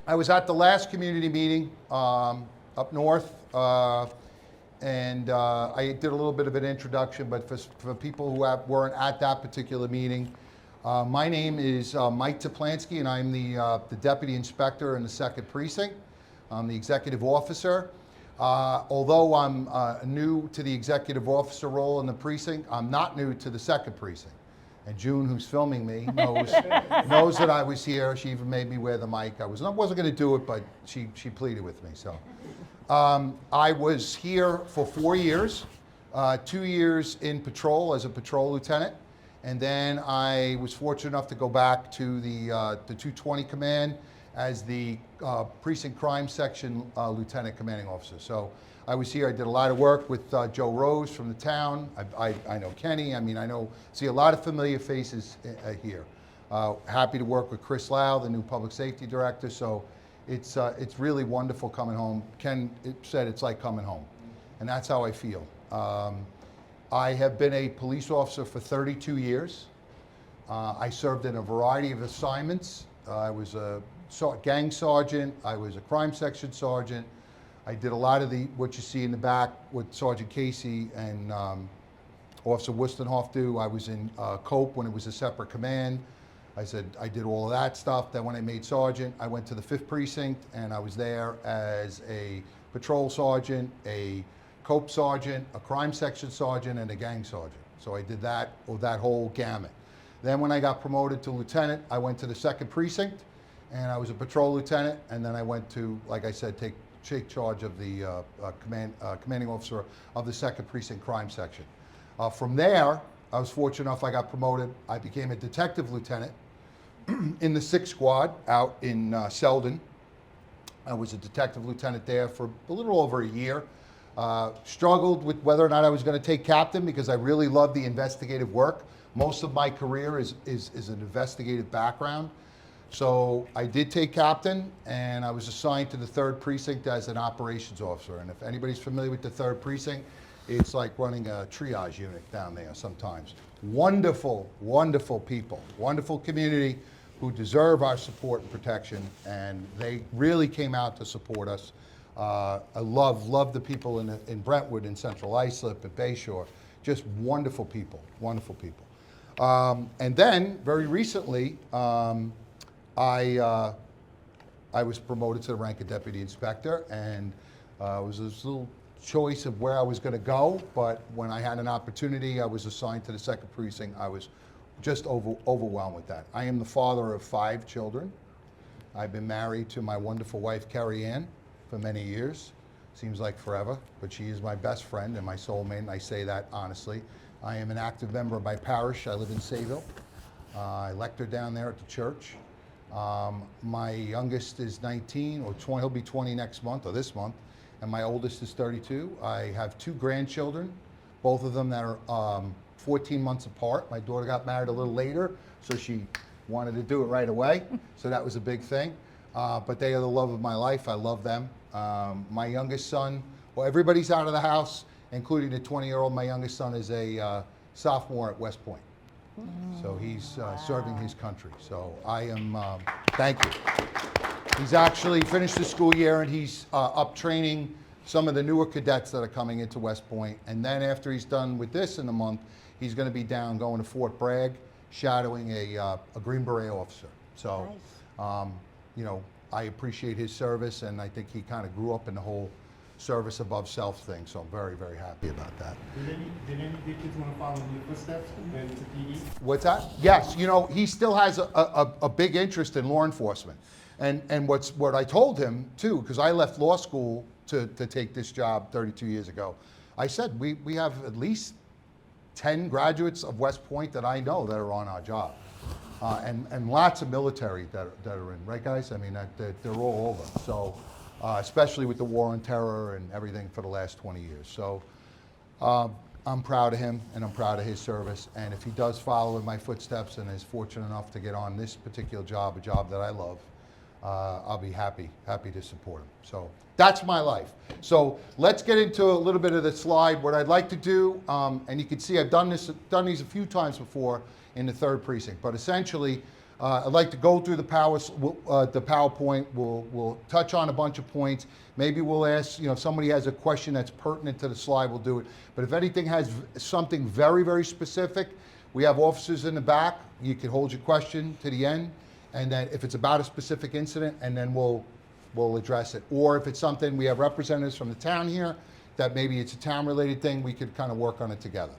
I was at the last community meeting up north, and I did a little bit of an introduction, but for people who weren't at that particular meeting, my name is Mike Teplansky, and I'm the Deputy Inspector in the 2nd Precinct. I'm the Executive Officer. Although I'm new to the Executive Officer role in the precinct, I'm not new to the 2nd Precinct. And June, who's filming me, knows that I was here. She even made me wear the mic. I wasn't going to do it, but she pleaded with me. So I was here for 4 years, 2 years in patrol as a patrol lieutenant, and then I was fortunate enough to go back to the 220 Command as the Precinct Crime Section Lieutenant Commanding Officer. So I was here, I did a lot of work with Joe Rose from the town. I know Kenny, see a lot of familiar faces here. Happy to work with Chris Lau, the new Public Safety Director, so it's really wonderful coming home. Ken said it's like coming home, and that's how I feel. I have been a police officer for 32 years. I served in a variety of assignments. I was a gang sergeant, I was a crime section sergeant. I did a lot of what you see in the back with Sergeant Casey and Officer Wustenhoff do. I was in Cope when it was a separate command. I did all of that stuff. Then when I made sergeant, I went to the 5th Precinct, and I was there as a patrol sergeant, a Cope sergeant, a crime section sergeant, and a gang sergeant. So I did that whole gamut. Then when I got promoted to lieutenant, I went to the 2nd Precinct, and I was a patrol lieutenant, and then I went to, like I said, take charge of the commanding officer of the 2nd Precinct Crime Section. From there, I was fortunate enough I got promoted. I became a detective lieutenant in the 6th Squad out in Selden. I was a detective lieutenant there for a little over a year. Struggled with whether or not I was going to take captain because I really loved the investigative work. Most of my career is an investigative background. So I did take captain, and I was assigned to the 3rd Precinct as an operations officer. And if anybody's familiar with the 3rd Precinct, it's like running a triage unit down there sometimes. Wonderful, wonderful people, wonderful community who deserve our support and protection, and they really came out to support us. I love the people in Brentwood, in Central Islip, at Bayshore. Just wonderful people, wonderful people. And then, very recently, I was promoted to the rank of deputy inspector, and it was this little choice of where I was going to go, but when I had an opportunity, I was assigned to the 2nd Precinct. I was just overwhelmed with that. I am the father of 5 children. I've been married to my wonderful wife, Carrie Ann, for many years. Seems like forever, but she is my best friend and my soulmate, and I say that honestly. I am an active member of my parish. I live in Sayville. I lecture down there at the church. My youngest is 19 or 20, he'll be 20 next month or this month, and my oldest is 32. I have 2 grandchildren, both of them that are 14 months apart. My daughter got married a little later, so she wanted to do it right away, so that was a big thing. But they are the love of my life. I love them. My youngest son, well, everybody's out of the house, including the 20-year-old. My youngest son is a sophomore at West Point. So he's serving his country. So I am, thank you. He's actually finished the school year, and he's up training some of the newer cadets that are coming into West Point. And then after he's done with this in a month, he's going to be down going to Fort Bragg, shadowing a Green Beret officer. So, nice. I appreciate his service, and I think he kind of grew up in the whole service above self thing, so I'm very, very happy about that. Did any of your kids want to follow in your footsteps and go into PD? What's that? Yes, he still has a big interest in law enforcement. And what I told him too, because I left law school to take this job 32 years ago, I said, we have at least 10 graduates of West Point that I know that are on our job. And lots of military that are in, right guys? I mean, they're all over. So, especially with the war on terror and everything for the last 20 years. So I'm proud of him, and I'm proud of his service. And if he does follow in my footsteps and is fortunate enough to get on this particular job, a job that I love, I'll be happy to support him. So that's my life. So let's get into a little bit of the slide. What I'd like to do, and you can see I've done these a few times before in the 3rd Precinct, but essentially I'd like to go through the PowerPoint. We'll touch on a bunch of points. Maybe we'll ask, if somebody has a question that's pertinent to the slide, we'll do it. But if anything has something very, very specific, we have officers in the back. You can hold your question to the end, and then if it's about a specific incident, and then we'll address it. Or if it's something, we have representatives from the town here, that maybe it's a town-related thing, we could kind of work on it together.